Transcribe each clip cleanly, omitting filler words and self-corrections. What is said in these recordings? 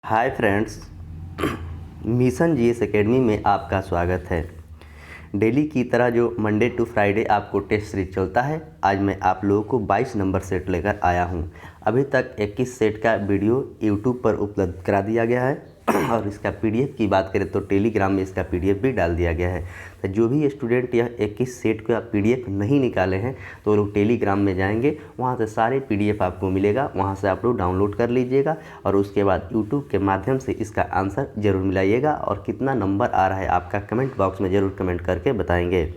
Hi friends, mission GS academy में आपका स्वागत है। डेली की तरह जो मंडे टू फ्राइडे आपको टेस्ट सीरीज चलता है, आज मैं आप लोगों को 22 नंबर सेट लेकर आया हूं। अभी तक 21 सेट का वीडियो यूट्यूब पर उपलब्ध करा दिया गया है और इसका पीडीएफ की बात करें तो टेलीग्राम में इसका पीडीएफ भी डाल दिया गया है। तो जो भी स्टूडेंट यह 21 सेट का पीडीएफ नहीं निकाले हैं तो लोग टेलीग्राम में जाएंगे, वहां से सारे पीडीएफ आपको मिलेगा, वहां से आप लोग डाउनलोड कर लीजिएगा और उसके बाद यूट्यूब के माध्यम से इसका आंसर ज़रूर मिलाइएगा और कितना नंबर आ रहा है आपका कमेंट बॉक्स में ज़रूर कमेंट करके बताएंगे।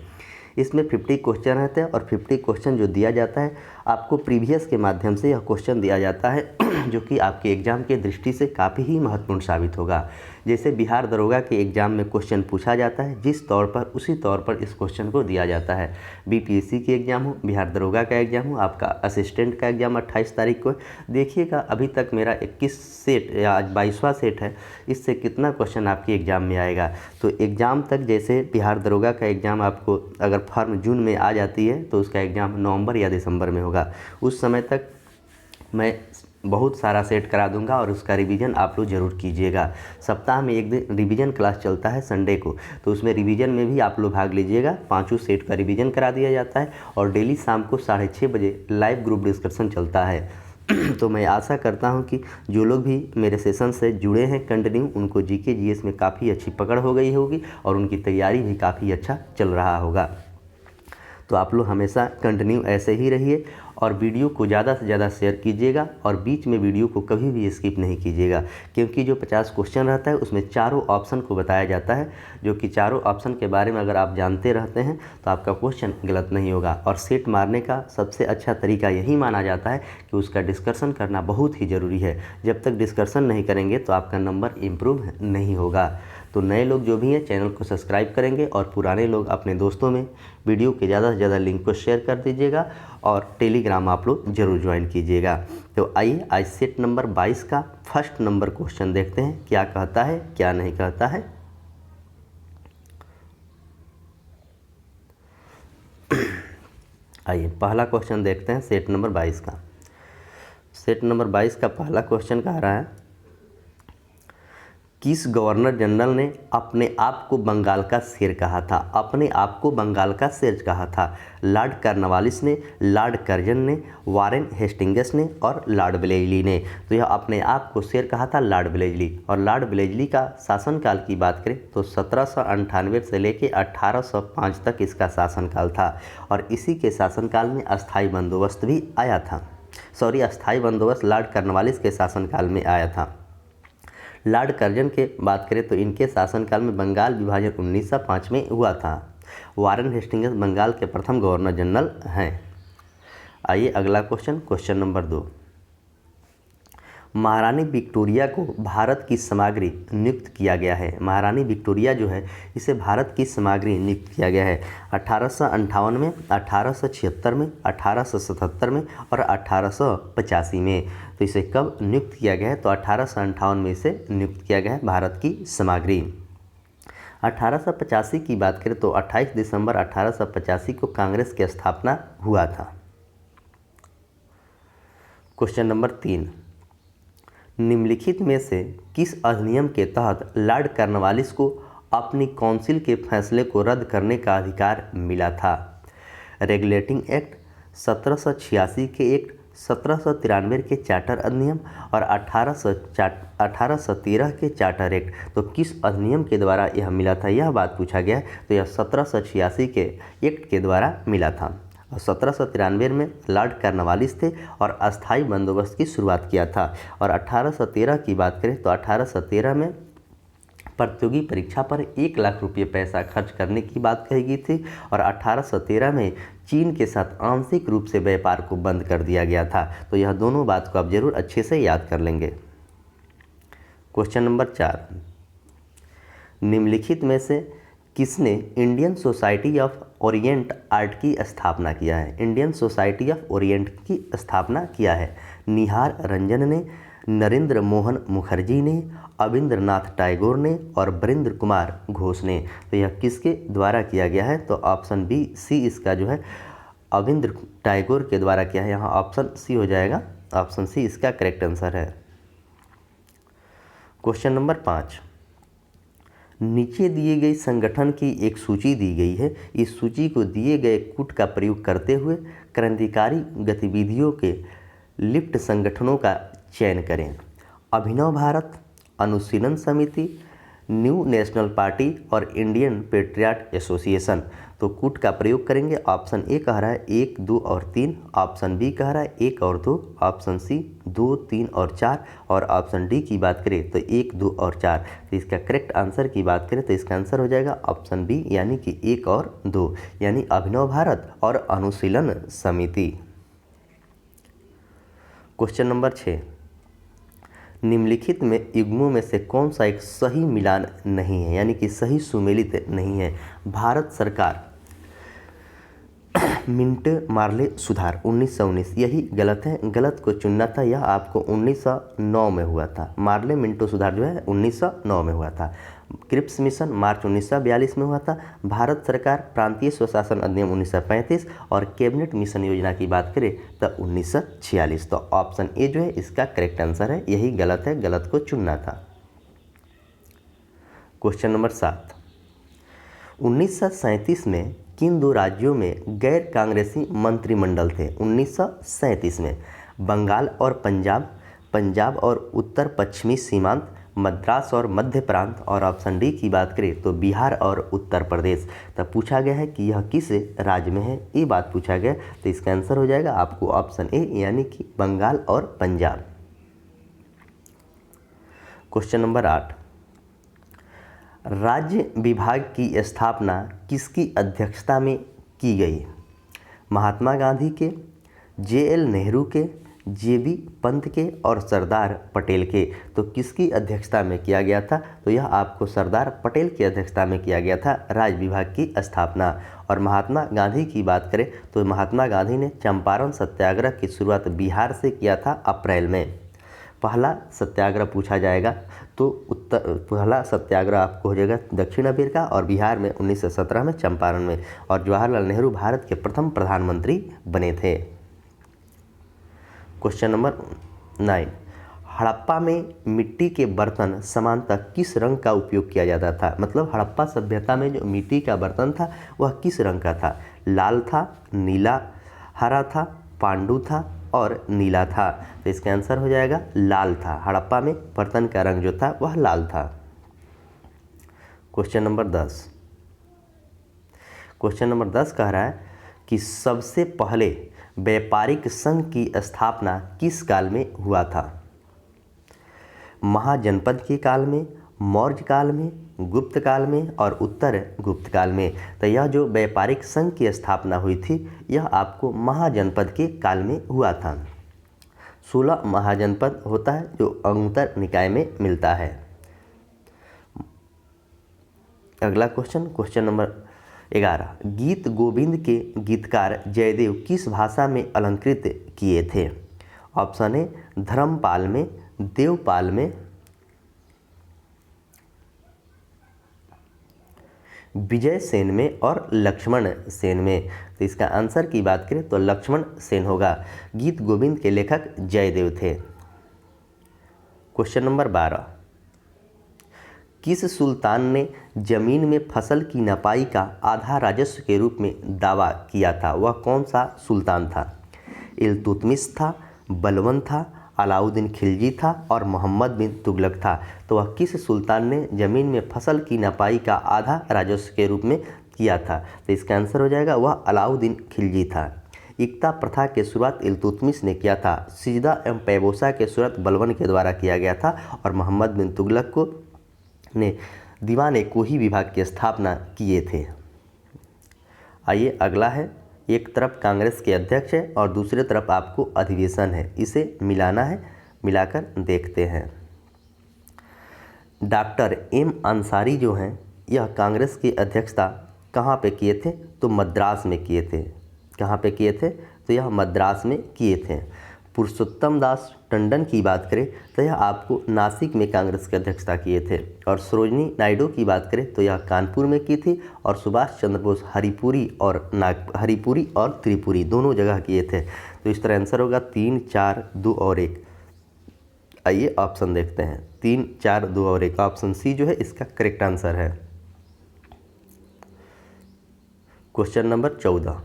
इसमें 50 क्वेश्चन रहते हैं और 50 क्वेश्चन जो दिया जाता है आपको प्रीवियस के माध्यम से यह क्वेश्चन दिया जाता है जो कि आपके एग्ज़ाम के दृष्टि से काफ़ी ही महत्वपूर्ण साबित होगा। जैसे बिहार दरोगा के एग्ज़ाम में क्वेश्चन पूछा जाता है, जिस तौर पर उसी तौर पर इस क्वेश्चन को दिया जाता है। बीपीएससी की एग्ज़ाम हो, बिहार दरोगा का एग्ज़ाम हो, आपका असिस्टेंट का एग्ज़ाम 28 तारीख को देखिएगा। अभी तक मेरा 21 सेट या आज 22वां सेट है, इससे कितना क्वेश्चन आपके एग्ज़ाम में आएगा। तो एग्ज़ाम तक जैसे बिहार दरोगा का एग्ज़ाम आपको अगर फॉर्म जून में आ जाती है तो उसका एग्ज़ाम नवंबर या दिसंबर में होगा। उस समय तक मैं बहुत सारा सेट करा दूंगा और उसका रिवीजन आप लोग ज़रूर कीजिएगा। सप्ताह में एक दिन रिवीजन क्लास चलता है संडे को, तो उसमें रिवीजन में भी आप लोग भाग लीजिएगा। 5 सेट का रिवीजन करा दिया जाता है और डेली शाम को 6:30 बजे लाइव ग्रुप डिस्कशन चलता है। तो मैं आशा करता हूं कि जो लोग भी मेरे सेशन से जुड़े हैं कंटिन्यू, उनको जीके जीएस में काफ़ी अच्छी पकड़ हो गई होगी और उनकी तैयारी भी काफ़ी अच्छा चल रहा होगा। तो आप लोग हमेशा कंटिन्यू ऐसे ही रहिए और वीडियो को ज़्यादा से ज़्यादा शेयर कीजिएगा और बीच में वीडियो को कभी भी स्किप नहीं कीजिएगा, क्योंकि जो 50 क्वेश्चन रहता है उसमें चारों ऑप्शन को बताया जाता है, जो कि चारों ऑप्शन के बारे में अगर आप जानते रहते हैं तो आपका क्वेश्चन गलत नहीं होगा। और सेट मारने का सबसे अच्छा तरीका यही माना जाता है कि उसका डिस्कशन करना बहुत ही ज़रूरी है। जब तक डिस्कशन नहीं करेंगे तो आपका नंबर इम्प्रूव नहीं होगा। तो नए लोग जो भी हैं चैनल को सब्सक्राइब करेंगे और पुराने लोग अपने दोस्तों में वीडियो के ज़्यादा से ज़्यादा लिंक को शेयर कर दीजिएगा और टेलीग्राम आप लोग ज़रूर ज्वाइन कीजिएगा। तो आइए आज सेट नंबर 22 का फर्स्ट नंबर क्वेश्चन देखते हैं, क्या कहता है क्या नहीं कहता है। आइए पहला क्वेश्चन देखते हैं सेट नंबर 22 का। सेट नंबर 22 का पहला क्वेश्चन कह रहा है, किस गवर्नर जनरल ने अपने आप को बंगाल का शेर कहा था? अपने आप को बंगाल का शेर कहा था। लॉर्ड कॉर्नवालिस ने, लॉर्ड कर्जन ने, वारेन हेस्टिंग्स ने और लॉर्ड ब्लेजली ने। तो यह अपने आप को शेर कहा था लॉर्ड ब्लेजली। और लॉर्ड ब्लेजली का शासनकाल की बात करें तो 1798 से लेकर 1805 तक इसका शासनकाल था और इसी के शासनकाल में अस्थाई बंदोबस्त भी आया था। अस्थाई बंदोबस्त लॉर्ड कॉर्नवालिस के शासनकाल में आया था। लॉर्ड कर्जन के बात करें तो इनके शासनकाल में बंगाल विभाजन 1905 में हुआ था। वारेन हेस्टिंग्स बंगाल के प्रथम गवर्नर जनरल हैं। आइए अगला क्वेश्चन, क्वेश्चन नंबर 2। महारानी विक्टोरिया को भारत की सामग्री नियुक्त किया गया है। महारानी विक्टोरिया जो है इसे भारत की सामग्री नियुक्त किया गया है 1858 में, 1876 में, 1877 में और 1885 में। तो इसे कब नियुक्त किया गया है? तो 1858 में इसे नियुक्त किया गया है भारत की सामग्री। 1885 की बात करें तो 28 दिसंबर 1885 को कांग्रेस की स्थापना हुआ था। क्वेश्चन नंबर 3, निम्नलिखित में से किस अधिनियम के तहत लॉर्ड कॉर्नवालिस को अपनी काउंसिल के फैसले को रद्द करने का अधिकार मिला था? रेगुलेटिंग एक्ट, 1786 के एक्ट, 1793 के चार्टर अधिनियम और 1813 के चार्टर एक्ट। तो किस अधिनियम के द्वारा यह मिला था, यह बात पूछा गया है। तो यह 1786 के एक्ट के द्वारा मिला था। 1793 में लॉर्ड कॉर्नवालिस थे और अस्थाई बंदोबस्त की शुरुआत किया था। और 1813 की बात करें तो 1813 में प्रतियोगी परीक्षा पर 1 लाख रुपये पैसा खर्च करने की बात कही गई थी और 1813 में चीन के साथ आंशिक रूप से व्यापार को बंद कर दिया गया था। तो यह दोनों बात को आप जरूर अच्छे से याद कर लेंगे। क्वेश्चन नंबर 4, निम्नलिखित में से किसने Indian society of Orient art की स्थापना किया है? इंडियन सोसाइटी ऑफ ओरिएंट की स्थापना किया है निहार रंजन ने, नरेंद्र मोहन मुखर्जी ने, अविंद्रनाथ टैगोर ने और बरिंद्र कुमार घोष ने। तो यह किसके द्वारा किया गया है? तो ऑप्शन बी सी इसका जो है अविंद्र टैगोर के द्वारा किया है। यहाँ ऑप्शन सी हो जाएगा, ऑप्शन सी इसका करेक्ट आंसर है। क्वेश्चन नंबर 5, नीचे दिए गई संगठन की एक सूची दी गई है। इस सूची को दिए गए कूट का प्रयोग करते हुए क्रांतिकारी गतिविधियों के लिप्त संगठनों का चयन करें। अभिनव भारत, अनुशीलन समिति, न्यू नेशनल पार्टी और इंडियन पेट्रियाट एसोसिएशन। तो कूट का प्रयोग करेंगे। ऑप्शन ए कह रहा है 1, 2 और 3, ऑप्शन बी कह रहा है 1 और 2, ऑप्शन सी 2, 3 और 4 और ऑप्शन डी की बात करें तो 1, 2 और 4। तो इसका करेक्ट आंसर की बात करें तो इसका आंसर हो जाएगा ऑप्शन बी, यानी कि 1 और 2, यानी अभिनव भारत और अनुशीलन समिति। क्वेश्चन नंबर 6, निम्नलिखित में युग्मों में से कौन सा एक सही मिलान नहीं है, यानी कि सही सुमेलित नहीं है। भारत सरकार मिंटो मार्ले सुधार 1919, यही गलत है, गलत को चुनना था। यह आपको 1909 में हुआ था। मार्ले मिंटो सुधार जो है 1909 में हुआ था। क्रिप्स मिशन मार्च 1942 में हुआ था। भारत सरकार प्रांतीय स्वशासन अधिनियम 1935 और कैबिनेट मिशन योजना की बात करें तो 1946। तो ऑप्शन ए जो है इसका करेक्ट आंसर है, यही गलत है, गलत को चुनना था। क्वेश्चन नंबर 7, 1937 में किन दो राज्यों में गैर कांग्रेसी मंत्रिमंडल थे? 1937 में बंगाल और पंजाब, पंजाब और उत्तर पश्चिमी सीमांत, मद्रास और मध्य प्रांत और ऑप्शन डी की बात करें तो बिहार और उत्तर प्रदेश। तब पूछा गया है कि यह किस राज्य में है, ये बात पूछा गया, तो इसका आंसर हो जाएगा आपको ऑप्शन ए, यानी कि बंगाल और पंजाब। क्वेश्चन नंबर 8, राज्य विभाग की स्थापना किसकी अध्यक्षता में की गई? महात्मा गांधी के, JL नेहरू के, JB पंत के और सरदार पटेल के। तो किसकी अध्यक्षता में किया गया था? तो यह आपको सरदार पटेल की अध्यक्षता में किया गया था राज्य विभाग की स्थापना। और महात्मा गांधी की बात करें तो महात्मा गांधी ने चंपारण सत्याग्रह की शुरुआत बिहार से किया था अप्रैल में। पहला सत्याग्रह पूछा जाएगा तो पहला सत्याग्रह आपको हो जाएगा दक्षिण अफ्रीका और बिहार में 1917 में चंपारण में। और जवाहरलाल नेहरू भारत के प्रथम प्रधानमंत्री बने थे। क्वेश्चन नंबर 9, हड़प्पा में मिट्टी के बर्तन सामान्यतः किस रंग का उपयोग किया जाता था? मतलब हड़प्पा सभ्यता में जो मिट्टी का बर्तन था वह किस रंग का था? लाल था, नीला, हरा था, पांडु था और नीला था। तो इसका आंसर हो जाएगा लाल था। हड़प्पा में बर्तन का रंग जो था वह लाल था। क्वेश्चन नंबर 10, क्वेश्चन नंबर 10 कह रहा है कि सबसे पहले व्यापारिक संघ की स्थापना किस काल में हुआ था? महाजनपद के काल में, मौर्य काल में, गुप्त काल में और उत्तर गुप्त काल में। तो यह जो व्यापारिक संघ की स्थापना हुई थी यह आपको महाजनपद के काल में हुआ था। 16 महाजनपद होता है जो अंगुत्तर निकाय में मिलता है। अगला क्वेश्चन, क्वेश्चन नंबर 11, गीत गोविंद के गीतकार जयदेव किस भाषा में अलंकृत किए थे? ऑप्शन ए धर्मपाल में, देवपाल में, विजय सेन में और लक्ष्मण सेन में। तो इसका आंसर की बात करें तो लक्ष्मण सेन होगा। गीत गोविंद के लेखक जयदेव थे। क्वेश्चन नंबर 12, किस सुल्तान ने जमीन में फसल की नपाई का आधा राजस्व के रूप में दावा किया था? वह कौन सा सुल्तान था? इल्तुतमिश था, बलबन था, अलाउद्दीन खिलजी था और मोहम्मद बिन तुगलक था। तो वह किस सुल्तान ने ज़मीन में फसल की नपाई का आधा राजस्व के रूप में किया था? तो इसका आंसर हो जाएगा वह अलाउद्दीन खिलजी था। इक्ता प्रथा के शुरुआत इल्तुतमिश ने किया था। सिजदा एवं पैबोसा के शुरुआत बलबन के द्वारा किया गया था और मोहम्मद बिन तुगलक को ने दीवान कोही विभाग की स्थापना किए थे। आइए अगला है, एक तरफ कांग्रेस के अध्यक्ष है और दूसरी तरफ आपको अधिवेशन है, इसे मिलाना है, मिलाकर देखते हैं। डॉक्टर एम अंसारी जो हैं यह कांग्रेस की अध्यक्षता कहाँ पे किए थे? तो मद्रास में किए थे। कहाँ पे किए थे? तो यह मद्रास में किए थे। पुरुषोत्तम दास टंडन की बात करें तो यह आपको नासिक में कांग्रेस की अध्यक्षता किए थे। और सरोजनी नायडू की बात करें तो यह कानपुर में की थी। और सुभाष चंद्र बोस हरिपुरी और त्रिपुरी दोनों जगह किए थे। तो इस तरह आंसर होगा 3, 4, 2 और 1। आइए ऑप्शन देखते हैं, 3, 4, 2 और 1। ऑप्शन सी जो है इसका करेक्ट आंसर है। क्वेश्चन नंबर 14,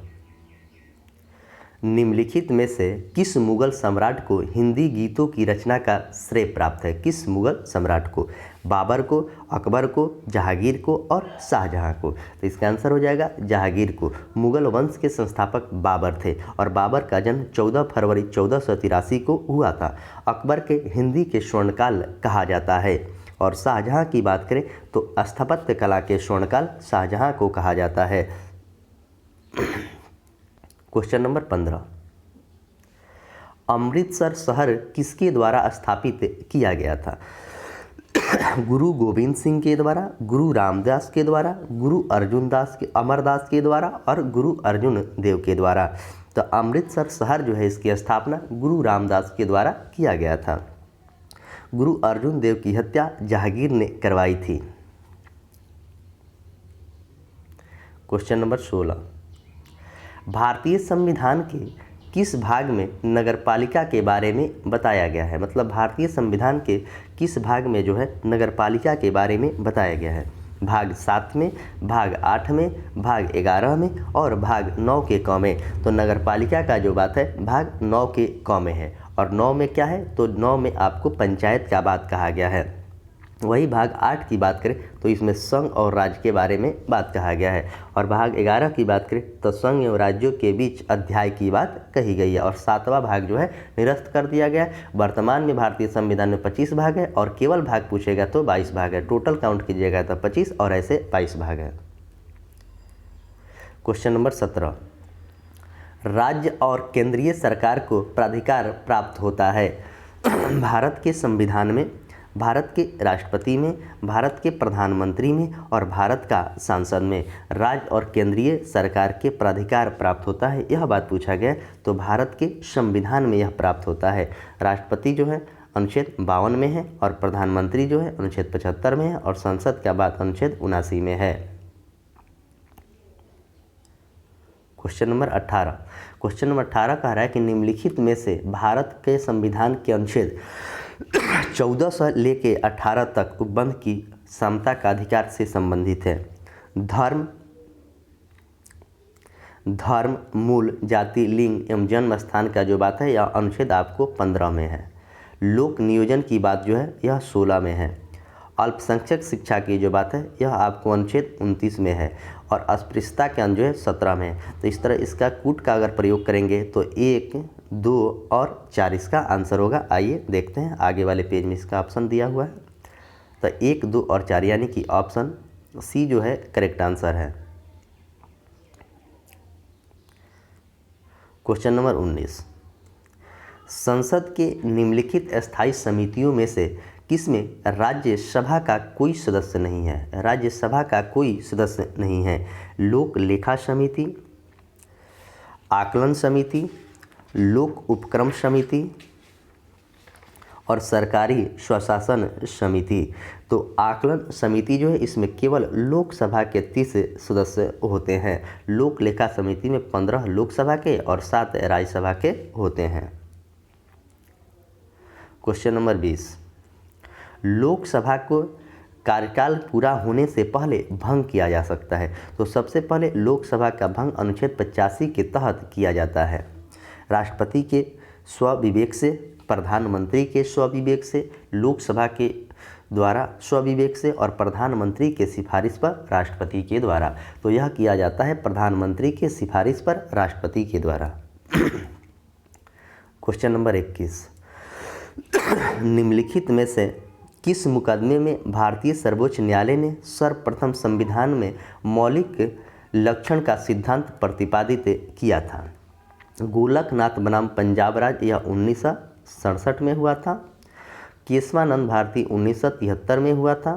निम्नलिखित में से किस मुगल सम्राट को हिंदी गीतों की रचना का श्रेय प्राप्त है? किस मुगल सम्राट को? बाबर को, अकबर को, जहांगीर को और शाहजहां को? तो इसका आंसर हो जाएगा जहांगीर को। मुगल वंश के संस्थापक बाबर थे और बाबर का जन्म 14 फरवरी 1483 को हुआ था। अकबर के हिंदी के स्वर्णकाल कहा जाता है। और शाहजहां की बात करें तो स्थापत्य कला के स्वर्णकाल शाहजहां को कहा जाता है। क्वेश्चन नंबर 15, अमृतसर शहर किसके द्वारा स्थापित किया गया था? गुरु गोविंद सिंह के द्वारा, गुरु रामदास के द्वारा, गुरु अमरदास के द्वारा और गुरु अर्जुन देव के द्वारा। तो अमृतसर शहर जो है इसकी स्थापना गुरु रामदास के द्वारा किया गया था। गुरु अर्जुन देव की हत्या जहांगीर ने करवाई थी। क्वेश्चन नंबर 16, भारतीय संविधान के किस भाग में नगरपालिका के बारे में बताया गया है? मतलब भारतीय संविधान के किस भाग में जो है नगरपालिका के बारे में बताया गया है? भाग 7 में, भाग 8 में, भाग 11 में और भाग 9 के क में। तो नगरपालिका का जो बात है भाग 9 के क में है। और 9 में क्या है? तो 9 में आपको पंचायत का बात कहा गया है। वही भाग 8 की बात करें तो इसमें संघ और राज्य के बारे में बात कहा गया है। और भाग 11 की बात करें तो संघ एवं राज्यों के बीच अध्याय की बात कही गई है। और 7वां भाग जो है निरस्त कर दिया गया है। वर्तमान में भारतीय संविधान में 25 भाग है और केवल भाग पूछेगा तो 22 भाग है। टोटल काउंट कीजिएगा तो 25 और ऐसे 22 भाग है। क्वेश्चन नंबर 17, राज्य और केंद्रीय सरकार को प्राधिकार प्राप्त होता है भारत के संविधान में, भारत के राष्ट्रपति में, भारत के प्रधानमंत्री में और भारत का सांसद में। राज्य और केंद्रीय सरकार के प्राधिकार प्राप्त होता है, यह बात पूछा गया। तो भारत के संविधान में यह प्राप्त होता है। राष्ट्रपति जो है अनुच्छेद 52 में है और प्रधानमंत्री जो है अनुच्छेद 75 में है और संसद का बात अनुच्छेद 79 में है। क्वेश्चन नंबर 18, क्वेश्चन नंबर 18 कह रहा है कि निम्नलिखित में से भारत के संविधान के अनुच्छेद 14 से लेके 18 तक उपबंध की समता का अधिकार से संबंधित है। धर्म, मूल, जाति, लिंग एवं जन्म स्थान का जो बात है यह अनुच्छेद आपको 15 में है। लोक नियोजन की बात जो है यह 16 में है। अल्पसंख्यक शिक्षा की जो बात है यह आपको अनुच्छेद 29 में है। और अस्पृश्यता के अंश जो है 17 में है। तो इस तरह इसका कूट का अगर प्रयोग करेंगे तो 1, 2 और 4 इसका आंसर होगा। आइए देखते हैं, आगे वाले पेज में इसका ऑप्शन दिया हुआ है। तो 1, 2 और 4 यानी कि ऑप्शन सी जो है करेक्ट आंसर है। क्वेश्चन नंबर 19, संसद के निम्नलिखित स्थायी समितियों में से किसमें राज्यसभा का कोई सदस्य नहीं है? राज्यसभा का कोई सदस्य नहीं है। लोक लेखा समिति, आकलन समिति, लोक उपक्रम समिति और सरकारी स्वशासन समिति। तो आकलन समिति जो है इसमें केवल लोकसभा के 30 सदस्य होते हैं। लोक लेखा समिति में 15 लोकसभा के और 7 राज्यसभा के होते हैं। क्वेश्चन नंबर 20, लोकसभा को कार्यकाल पूरा होने से पहले भंग किया जा सकता है। तो सबसे पहले लोकसभा का भंग अनुच्छेद 85 के तहत किया जाता है। राष्ट्रपति के स्वविवेक से, प्रधानमंत्री के स्वविवेक से, लोकसभा के द्वारा स्वविवेक से और प्रधानमंत्री के सिफारिश पर राष्ट्रपति के द्वारा। तो यह किया जाता है प्रधानमंत्री के सिफारिश पर राष्ट्रपति के द्वारा। क्वेश्चन नंबर 21, निम्नलिखित में से किस मुकदमे में भारतीय सर्वोच्च न्यायालय ने सर्वप्रथम संविधान में मौलिक लक्षण का सिद्धांत प्रतिपादित किया था? गोलकनाथ बनाम पंजाब राज्य यह 1967 में हुआ था। केशवानंद भारती 1973 में हुआ था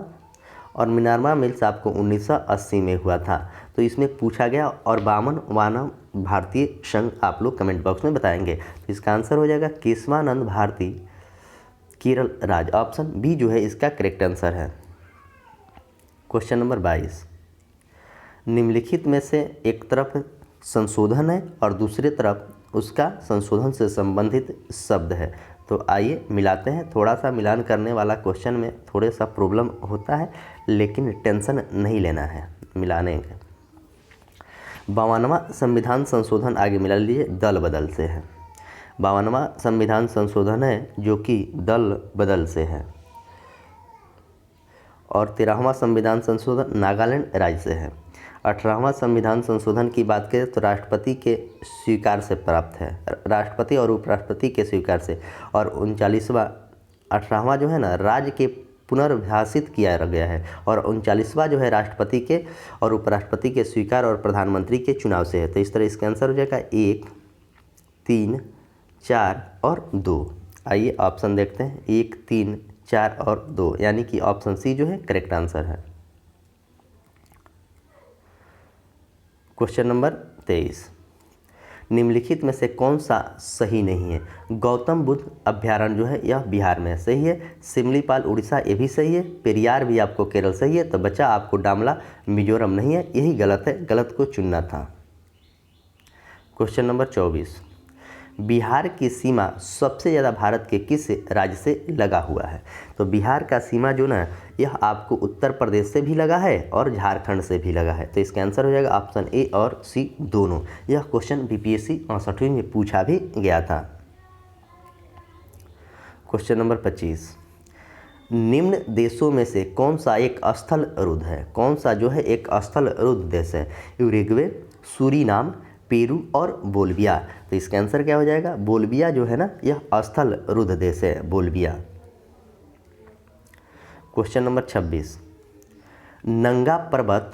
और मिनर्वा मिल्स आपको 1980 में हुआ था। तो इसमें पूछा गया और वामन वानम भारतीय संघ आप लोग कमेंट बॉक्स में बताएंगे। तो इसका आंसर हो जाएगा केशवानंद भारती केरल राज्य। ऑप्शन बी जो है इसका करेक्ट आंसर है। क्वेश्चन नंबर 22, निम्नलिखित में से एक तरफ संशोधन है और दूसरी तरफ उसका संशोधन से संबंधित शब्द है। तो आइए मिलाते हैं। थोड़ा सा मिलान करने वाला क्वेश्चन में थोड़े सा प्रॉब्लम होता है, लेकिन टेंशन नहीं लेना है मिलाने का। 52वां संविधान संशोधन, आगे मिला लीजिए, दल बदल से है। 52वां संविधान संशोधन है जो कि दल बदल से है। और 13वां संविधान संशोधन नागालैंड राज्य से है। 18वां संविधान संशोधन की बात करें तो राष्ट्रपति के स्वीकार से प्राप्त है, राष्ट्रपति और उपराष्ट्रपति के स्वीकार से। और 18वां जो है ना, राज्य के पुनर्विभाषित किया गया है। और 39वां जो है राष्ट्रपति के और उपराष्ट्रपति के स्वीकार और प्रधानमंत्री के चुनाव से है। तो इस तरह इसका आंसर हो जाएगा 1, 3, 4 और 2। आइए ऑप्शन देखते हैं, 1, 3, 4 और 2, यानी कि ऑप्शन सी जो है करेक्ट आंसर है। क्वेश्चन नंबर 23, निम्नलिखित में से कौन सा सही नहीं है? गौतम बुद्ध अभ्यारण्य जो है यह बिहार में सही है। सिमलीपाल उड़ीसा ये भी सही है। पेरियार भी आपको केरल सही है। तो बच्चा आपको डामला मिजोरम नहीं है, यही गलत है, गलत को चुनना था। क्वेश्चन नंबर 24, बिहार की सीमा सबसे ज़्यादा भारत के किस राज्य से लगा हुआ है? तो बिहार का सीमा जो ना, यह आपको उत्तर प्रदेश से भी लगा है और झारखंड से भी लगा है। तो इसका आंसर हो जाएगा ऑप्शन ए और सी दोनों। यह क्वेश्चन बीपीएससी 68वीं में पूछा भी गया था। क्वेश्चन नंबर 25, निम्न देशों में से कौन सा एक स्थल रुद्ध है? कौन सा जो है एक स्थल रुद्ध देश है? यूरुग्वे, सूरीनाम, पेरू और बोल्विया। तो इसका आंसर क्या हो जाएगा? बोल्विया जो है ना, यह स्थल रुद्ध देश है, बोल्विया। क्वेश्चन नंबर 26, नंगा पर्वत,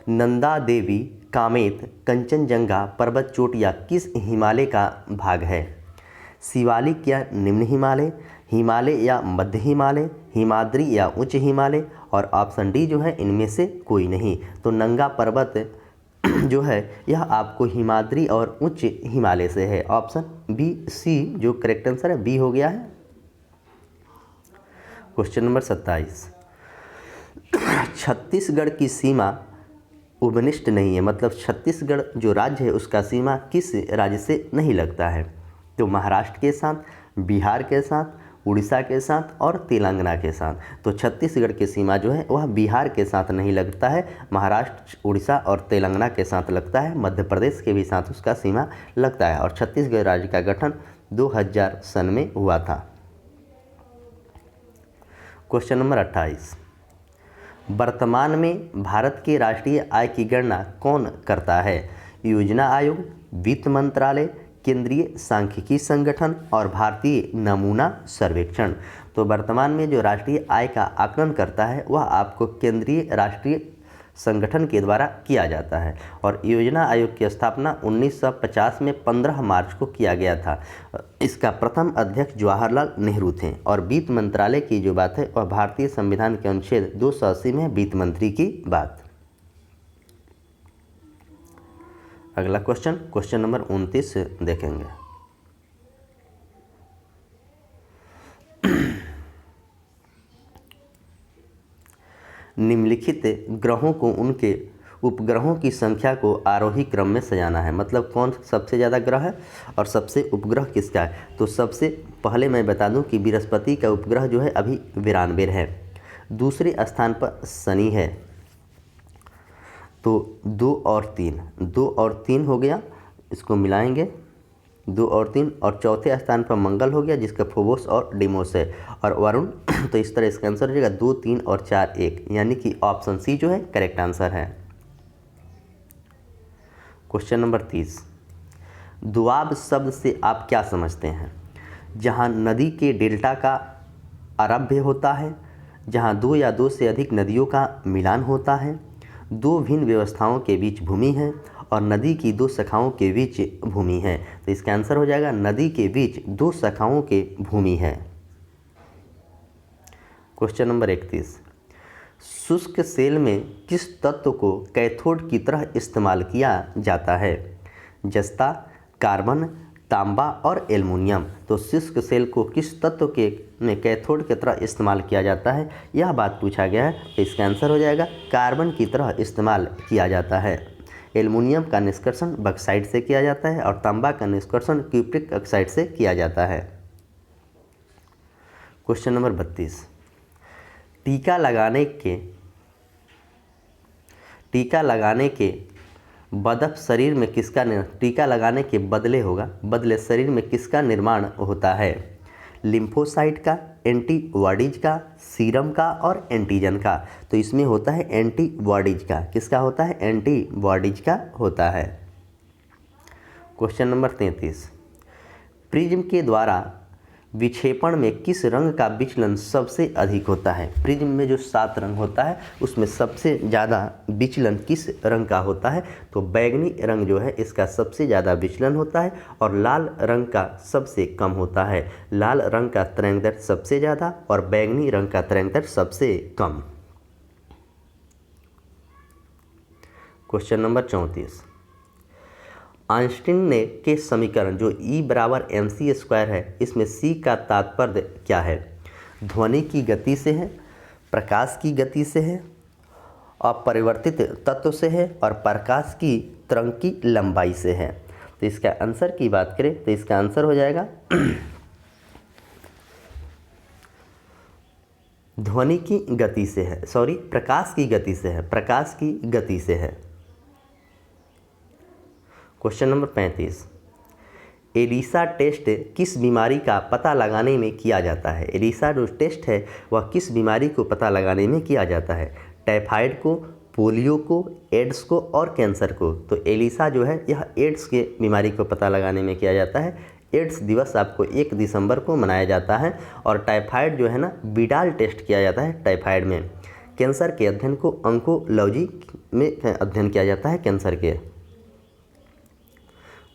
नंदा देवी, कामेत, कंचनजंगा पर्वत चोटियाँ किस हिमालय का भाग है? शिवालिक या निम्न हिमालय, हिमालय या मध्य हिमालय, हिमाद्री या उच्च हिमालय, और ऑप्शन डी जो है इनमें से कोई नहीं। तो नंगा पर्वत जो है यह आपको हिमाद्री और उच्च हिमालय से है। ऑप्शन बी सी जो करेक्ट आंसर है, बी हो गया है। क्वेश्चन नंबर 27, छत्तीसगढ़ की सीमा उपनिष्ठ नहीं है, मतलब छत्तीसगढ़ जो राज्य है उसका सीमा किस राज्य से नहीं लगता है? तो महाराष्ट्र के साथ, बिहार के साथ, उड़ीसा के साथ और तेलंगाना के साथ। तो छत्तीसगढ़ की सीमा जो है वह बिहार के साथ नहीं लगता है, महाराष्ट्र, उड़ीसा और तेलंगाना के साथ लगता है। मध्य प्रदेश के भी साथ उसका सीमा लगता है। और छत्तीसगढ़ राज्य का गठन 2000 सन में हुआ था। क्वेश्चन नंबर 28, वर्तमान में भारत के राष्ट्रीय आय की गणना कौन करता है? योजना आयोग, वित्त मंत्रालय, केंद्रीय सांख्यिकी संगठन और भारतीय नमूना सर्वेक्षण। तो वर्तमान में जो राष्ट्रीय आय का आकलन करता है वह आपको केंद्रीय राष्ट्रीय संगठन के द्वारा किया जाता है। और योजना आयोग की स्थापना 1950 में 15 मार्च को किया गया था। इसका प्रथम अध्यक्ष जवाहरलाल नेहरू थे। और वित्त मंत्रालय की जो बात है वह भारतीय संविधान के अनुच्छेद 280 में वित्त मंत्री की बात। अगला क्वेश्चन, क्वेश्चन नंबर 29 देखेंगे। निम्नलिखित ग्रहों को उनके उपग्रहों की संख्या को आरोही क्रम में सजाना है। मतलब कौन सबसे ज़्यादा ग्रह है और सबसे उपग्रह किसका है? तो सबसे पहले मैं बता दूं कि बृहस्पति का उपग्रह जो है अभी 92 है। दूसरे स्थान पर शनि है। तो 2 और 3 हो गया, इसको मिलाएंगे 2 और 3। और चौथे स्थान पर मंगल हो गया जिसका फोबोस और डिमोस है। और वरुण तो इस तरह इसका आंसर हो जाएगा 2, 3 और 4, 1, यानी कि ऑप्शन सी जो है करेक्ट आंसर है। क्वेश्चन नंबर 30, दोआब शब्द से आप क्या समझते हैं? जहां नदी के डेल्टा का आरंभ होता है, जहां 2 या 2 से अधिक नदियों का मिलान होता है, 2 भिन्न व्यवस्थाओं के बीच भूमि है और नदी की 2 शाखाओं के बीच भूमि है। तो इसका आंसर हो जाएगा नदी के बीच 2 शाखाओं के भूमि है। क्वेश्चन नंबर 31, शुष्क सेल में किस तत्व को कैथोड की तरह इस्तेमाल किया जाता है? जस्ता, कार्बन, तांबा और एल्युमिनियम। तो शुष्क सेल को किस तत्व के में कैथोड की तरह इस्तेमाल किया जाता है, यह बात पूछा गया है। तो इसका आंसर हो जाएगा कार्बन की तरह इस्तेमाल किया जाता है। एल्युमिनियम का निष्कर्षण बक्साइट से किया जाता है और तांबा का निष्कर्षण क्यूप्रिक ऑक्साइड से किया जाता है। क्वेश्चन नंबर 32, टीका लगाने के बदले शरीर में किसका टीका लगाने के बदले शरीर में किसका निर्माण होता है? लिम्फोसाइट का, एंटीबॉडीज का, सीरम का और एंटीजन का। तो इसमें होता है एंटीबॉडीज का। किसका होता है? एंटीबॉडीज का होता है। क्वेश्चन नंबर 33, प्रिज्म के द्वारा विक्षेपण में किस रंग का विचलन सबसे अधिक होता है? प्रिज्म में जो 7 रंग होता है उसमें सबसे ज़्यादा विचलन किस रंग का होता है? तो बैगनी रंग जो है इसका सबसे ज़्यादा विचलन होता है और लाल रंग का सबसे कम होता है। लाल रंग का तरंगदैर्ध्य सबसे ज़्यादा और बैगनी रंग का तरंगदैर्ध्य सबसे कम। क्वेश्चन नंबर 34, आइंस्टीन ने के समीकरण जो E बराबर mc² है, इसमें c का तात्पर्य क्या है? ध्वनि की गति से है, प्रकाश की गति से है, अपरिवर्तित तत्व से है और प्रकाश की तरंग की लंबाई से है। तो इसका आंसर की बात करें तो इसका आंसर हो जाएगा ध्वनि की गति से है, प्रकाश की गति से है, प्रकाश की गति से है। क्वेश्चन नंबर 35, एलिसा टेस्ट किस बीमारी का पता लगाने में किया जाता है? एलिसा जो टेस्ट है वह किस बीमारी को पता लगाने में किया जाता है? टाइफाइड को, पोलियो को, एड्स को और कैंसर को। तो एलिसा जो है यह एड्स के बीमारी को पता लगाने में किया जाता है। एड्स दिवस आपको 1 दिसंबर को मनाया जाता है। और टाइफाइड जो है ना, विडाल टेस्ट किया जाता है टाइफाइड में। कैंसर के अध्ययन को ऑन्कोलॉजी में अध्ययन किया जाता है कैंसर के।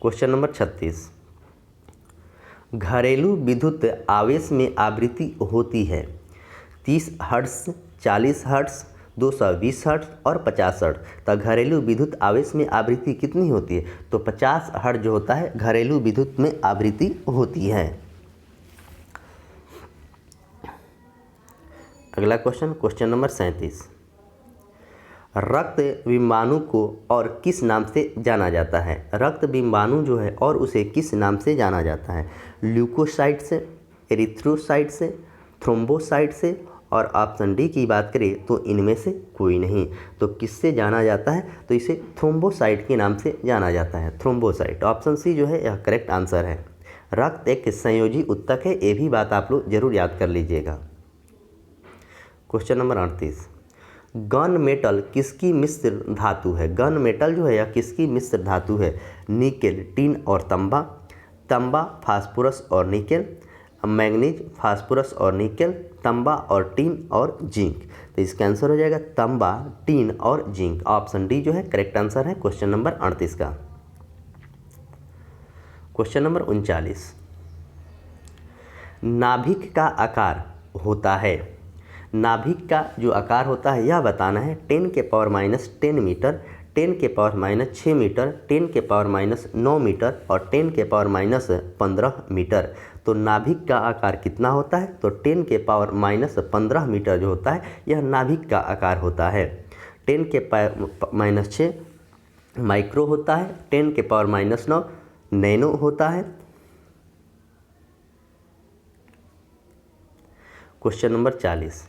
क्वेश्चन नंबर 36, घरेलू विद्युत आवेश में आवृत्ति होती है 30 हर्ट्ज, 40 हर्ट्ज, 220 हर्ट्ज और 50 हर्ट्ज। तो घरेलू विद्युत आवेश में आवृत्ति कितनी होती है? तो 50 हर्ट्ज जो होता है घरेलू विद्युत में आवृत्ति होती है। अगला क्वेश्चन, क्वेश्चन नंबर 37, रक्त बिंबाणु को और किस नाम से जाना जाता है? रक्त बिंबाणु जो है और उसे किस नाम से जाना जाता है? ल्यूकोसाइट से, एरिथ्रोसाइट से, थ्रोम्बोसाइट से और ऑप्शन डी की बात करें तो इनमें से कोई नहीं। तो किससे जाना जाता है? तो इसे थ्रोम्बोसाइट के नाम से जाना जाता है, थ्रोम्बोसाइट। ऑप्शन सी जो है यह करेक्ट आंसर है। रक्त एक संयोजी उत्तक है, ये भी बात आप लोग जरूर याद कर लीजिएगा। क्वेश्चन नंबर 38, गन मेटल किसकी मिश्र धातु है? गन मेटल जो है यह किसकी मिश्र धातु है? निकेल, टिन और तांबा, तांबा, फास्फोरस और निकेल, मैंगनीज, फास्फोरस और निकेल, तांबा और टिन और जिंक। तो इसका आंसर हो जाएगा तांबा, टिन और जिंक। ऑप्शन डी जो है करेक्ट आंसर है क्वेश्चन नंबर 38 का। क्वेश्चन नंबर 39, नाभिक का आकार होता है, नाभिक का जो आकार होता है यह बताना है। 10⁻⁻10 मीटर, 10⁻⁻6 मीटर, 10⁻⁻9 मीटर और 10⁻⁻15 मीटर। तो नाभिक का आकार कितना होता है? तो 10⁻⁻15 मीटर जो होता है यह नाभिक का आकार होता है। 10⁻⁻6 माइक्रो होता है, 10⁻⁻9 नैनो होता है। क्वेश्चन नंबर 40,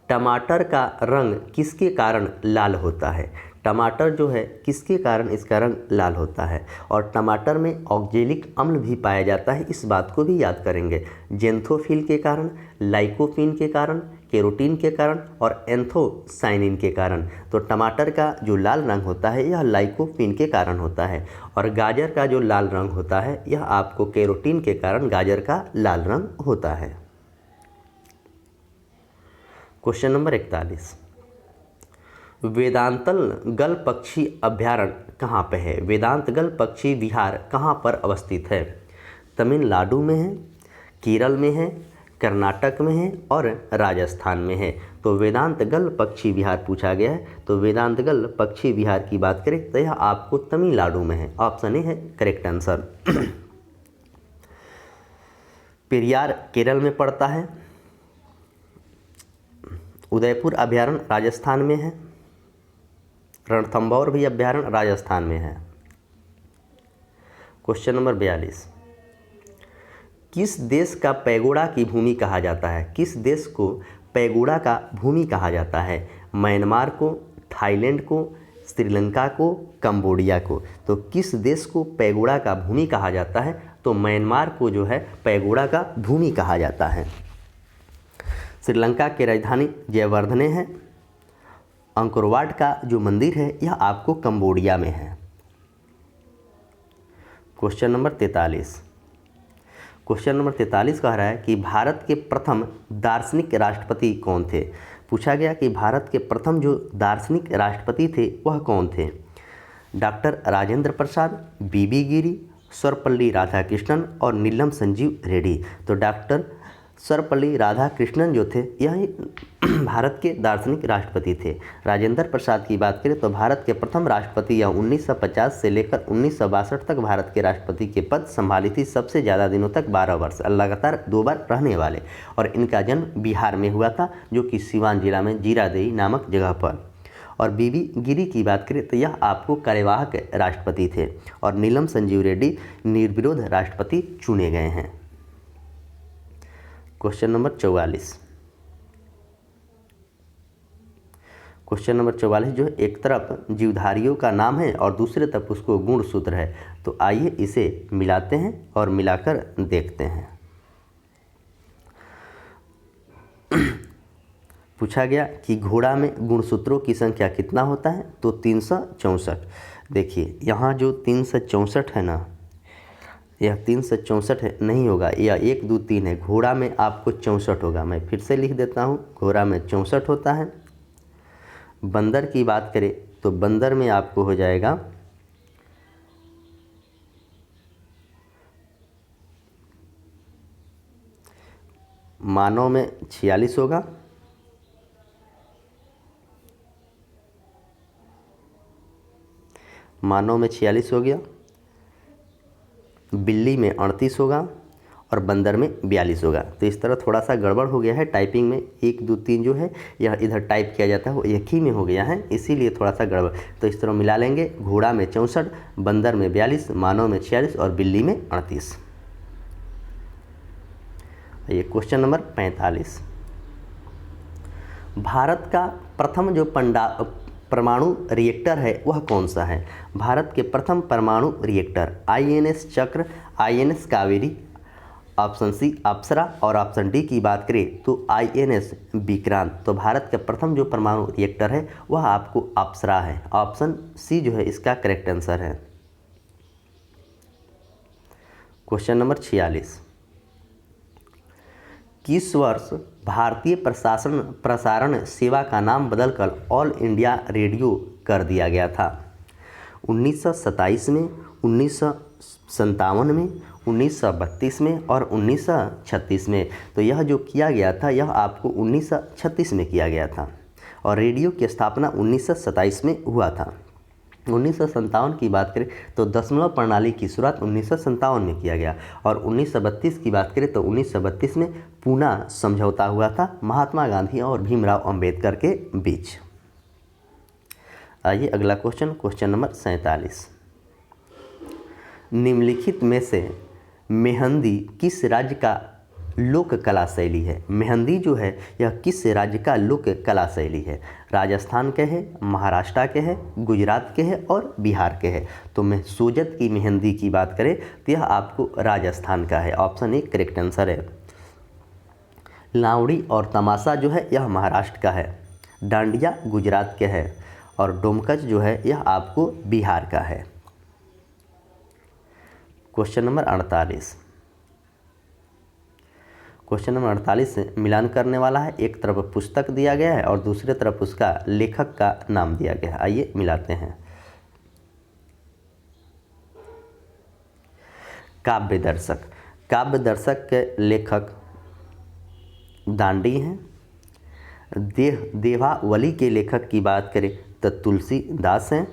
टमाटर का रंग किसके कारण लाल होता है? टमाटर जो है किसके कारण इसका रंग लाल होता है? और टमाटर में ऑक्जेलिक अम्ल भी पाया जाता है, इस बात को भी याद करेंगे। जेंथोफिल के कारण, लाइकोपीन के कारण, कैरोटीन के कारण और एंथोसाइनिन के कारण। तो टमाटर का जो लाल रंग होता है यह लाइकोपीन के कारण होता है। और गाजर का जो लाल रंग होता है यह आपको कैरोटीन के कारण गाजर का लाल रंग होता है। क्वेश्चन नंबर 41, वेदांतल गल पक्षी अभयारण्य कहाँ पे है? वेदांतगल पक्षी विहार कहाँ पर अवस्थित है? तमिलनाडु में है, केरल में है, कर्नाटक में है और राजस्थान में है। तो वेदांतगल पक्षी विहार पूछा गया है, तो वेदांतगल पक्षी विहार की बात करें तो यह आपको तमिलनाडु में है। ऑप्शन ए है करेक्ट आंसर। पेरियार केरल में पड़ता है, उदयपुर अभयारण्य राजस्थान में है, रणथंभौर भी अभयारण्य राजस्थान में है। क्वेश्चन नंबर 42, किस देश का पैगोडा की भूमि कहा जाता है? किस देश को पैगोडा का भूमि कहा जाता है? म्यांमार को, थाईलैंड को, श्रीलंका को, कंबोडिया को? तो किस देश को पैगोडा का भूमि कहा जाता है? तो म्यांमार को जो है पैगोडा का भूमि कहा जाता है। श्रीलंका की राजधानी जयवर्धने है। अंकोरवाट का जो मंदिर है यह आपको कंबोडिया में है। Question number 43। क्वेश्चन नंबर 43 कह रहा है कि भारत के प्रथम दार्शनिक राष्ट्रपति कौन थे? पूछा गया कि भारत के प्रथम जो दार्शनिक राष्ट्रपति थे वह कौन थे? डॉक्टर राजेंद्र प्रसाद, बीबी गिरी, सर्वपल्ली राधाकृष्णन और नीलम संजीव रेड्डी। तो डॉक्टर सर्वपल्ली राधाकृष्णन जो थे यह भारत के दार्शनिक राष्ट्रपति थे। राजेंद्र प्रसाद की बात करें तो भारत के प्रथम राष्ट्रपति यह 1950 से लेकर 1962 तक भारत के राष्ट्रपति के पद संभाली थी, सबसे ज़्यादा दिनों तक 12 वर्ष, लगातार 2 बार रहने वाले। और इनका जन्म बिहार में हुआ था, जो कि सिवान जिला में जीरादेई नामक जगह पर। और बीबी गिरी की बात करें तो यह आपको कार्यवाहक राष्ट्रपति थे। और नीलम संजीव रेड्डी निर्विरोध राष्ट्रपति चुने गए हैं। Question number 44। क्वेश्चन नंबर 44 जो है एक तरफ जीवधारियों का नाम है और दूसरे तरफ उसको गुण सूत्र है। तो आइए इसे मिलाते हैं और मिलाकर देखते हैं। पूछा गया कि घोड़ा में गुणसूत्रों की संख्या कितना होता है? तो 364। देखिए यहाँ जो 364 है ना, यह 364 है नहीं होगा, यह 1 2 3 है। घोड़ा में आपको 64 होगा। मैं फिर से लिख देता हूँ, घोड़ा में 64 होता है। बंदर की बात करें तो बंदर में आपको हो जाएगा मानव में 46 होगा, मानव में 46 हो गया, बिल्ली में 38 होगा और बंदर में 42 होगा। तो इस तरह थोड़ा सा गड़बड़ हो गया है टाइपिंग में, 1 2 3 जो है यह इधर टाइप किया जाता है वो एक ही में हो गया है, इसीलिए थोड़ा सा गड़बड़। तो इस तरह मिला लेंगे, घोड़ा में 64, बंदर में 42, मानव में 46 और बिल्ली में 38। ये क्वेश्चन नंबर 45। भारत का प्रथम जो परमाणु रिएक्टर है वह कौन सा है? भारत के प्रथम परमाणु रिएक्टर INS चक्र, INS कावेरी, ऑप्शन सी अप्सरा और ऑप्शन डी की बात करें तो INS विक्रांत। तो भारत का प्रथम जो परमाणु रिएक्टर है वह आपको अप्सरा है। ऑप्शन सी जो है इसका करेक्ट आंसर है। Question number 46। किस वर्ष भारतीय प्रसारण सेवा का नाम बदलकर ऑल इंडिया रेडियो कर दिया गया था? 1927 में, 1957 में, 1932 में और 1936 में। तो यह जो किया गया था यह आपको 1936 में किया गया था और रेडियो की स्थापना 1927 में हुआ था। 1957 की बात करें तो दशमलव प्रणाली की शुरुआत 1957 में किया गया और 1932 की बात करें तो 1932 में पूना समझौता हुआ था महात्मा गांधी और भीमराव अंबेडकर के बीच। आइए अगला क्वेश्चन, क्वेश्चन नंबर 47। निम्नलिखित में से मेहंदी किस राज्य का लोक कला शैली है? मेहंदी जो है यह किस राज्य का लोक कला शैली है? राजस्थान के है, महाराष्ट्र के है, गुजरात के है और बिहार के है। तो मैं सोजत की मेहंदी की बात करें तो यह आपको राजस्थान का है। ऑप्शन ए करेक्ट आंसर है। लावड़ी और तमाशा जो है यह महाराष्ट्र का है। डांडिया गुजरात के है और डोमकच जो है यह आपको बिहार का है। Question number 48। क्वेश्चन नंबर 48 से मिलान करने वाला है। एक तरफ पुस्तक दिया गया है और दूसरे तरफ उसका लेखक का नाम दिया गया है। आइए मिलाते हैं। काव्य दर्शक, काव्य दर्शक के लेखक दांडी हैं। देवावली के लेखक की बात करें तो तुलसीदास हैं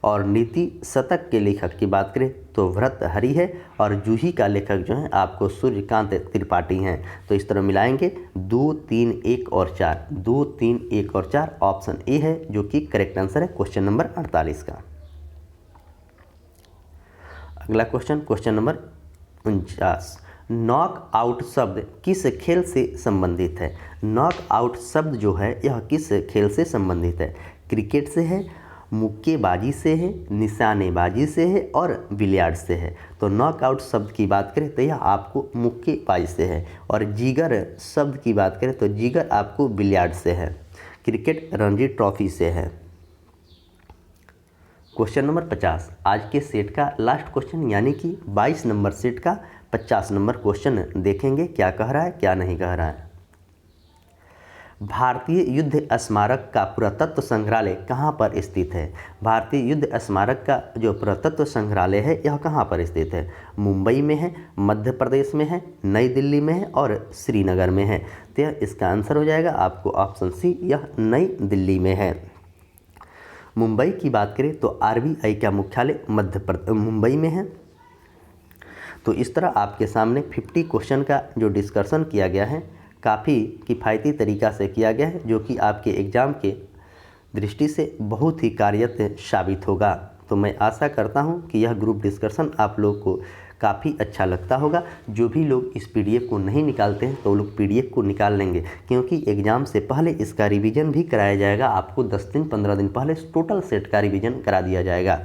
और नीति शतक के लेखक की बात करें तो भर्तृहरि है और जूही का लेखक जो है आपको सूर्यकांत त्रिपाठी हैं। तो इस तरह मिलाएंगे 2 3 1 और 4, 2 3 1 और 4 ऑप्शन ए है जो कि करेक्ट आंसर है क्वेश्चन नंबर 48 का। अगला question, question number 49। Knock out शब्द किस खेल से संबंधित है? नॉक आउट शब्द जो है यह किस खेल से संबंधित है? क्रिकेट से है, मुक्केबाजी से है, निशानेबाजी से है और बिलियार्ड से है। तो नॉकआउट शब्द की बात करें तो यह आपको मुक्केबाजी से है, और जिगर शब्द की बात करें तो जिगर आपको बिलियार्ड से है। क्रिकेट रणजी ट्रॉफी से है। क्वेश्चन नंबर 50, आज के सेट का लास्ट क्वेश्चन, यानी कि 22 नंबर सेट का 50 नंबर क्वेश्चन देखेंगे क्या कह रहा है क्या नहीं कह रहा है। भारतीय युद्ध स्मारक का पुरातत्व संग्रहालय कहाँ पर स्थित है? भारतीय युद्ध स्मारक का जो पुरातत्व संग्रहालय है यह कहाँ पर स्थित है? मुंबई में है, मध्य प्रदेश में है, नई दिल्ली में है और श्रीनगर में है। तो यह इसका आंसर हो जाएगा आपको ऑप्शन सी, यह नई दिल्ली में है। मुंबई की बात करें तो आरबीआई का मुख्यालय मुंबई में है। तो इस तरह आपके सामने 50 क्वेश्चन का जो डिस्कशन किया गया है काफ़ी किफ़ायती तरीक़ा से किया गया है, जो कि आपके एग्ज़ाम के दृष्टि से बहुत ही कार्यत साबित होगा। तो मैं आशा करता हूं कि यह ग्रुप डिस्कशन आप लोग को काफ़ी अच्छा लगता होगा। जो भी लोग इस पीडीएफ को नहीं निकालते हैं तो वो लोग पीडीएफ को निकाल लेंगे, क्योंकि एग्ज़ाम से पहले इसका रिवीजन भी कराया जाएगा। आपको 10 दिन 15 दिन पहले टोटल सेट का रिवीजन करा दिया जाएगा।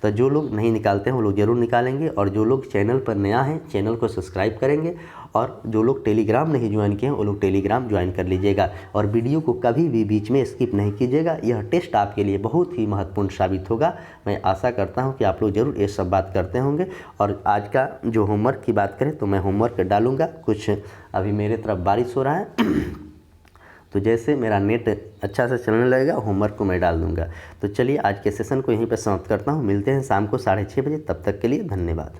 तो जो लोग नहीं निकालते हैं वो लोग ज़रूर निकालेंगे, और जो लोग चैनल पर नया हैं चैनल को सब्सक्राइब करेंगे, और जो लोग टेलीग्राम नहीं ज्वाइन किए हैं वो लोग टेलीग्राम ज्वाइन कर लीजिएगा। और वीडियो को कभी भी बीच में स्किप नहीं कीजिएगा, यह टेस्ट आपके लिए बहुत ही महत्वपूर्ण साबित होगा। मैं आशा करता हूं कि आप लोग ज़रूर ये सब बात करते होंगे। और आज का जो होमवर्क की बात करें तो मैं होमवर्क डालूँगा कुछ, अभी मेरे तरफ बारिश हो रहा है तो जैसे मेरा नेट अच्छा से चलने लगेगा होमवर्क को मैं डाल दूंगा। तो चलिए आज के सेशन को यहीं पर समाप्त करता हूँ। मिलते हैं शाम को 6:30 बजे, तब तक के लिए धन्यवाद।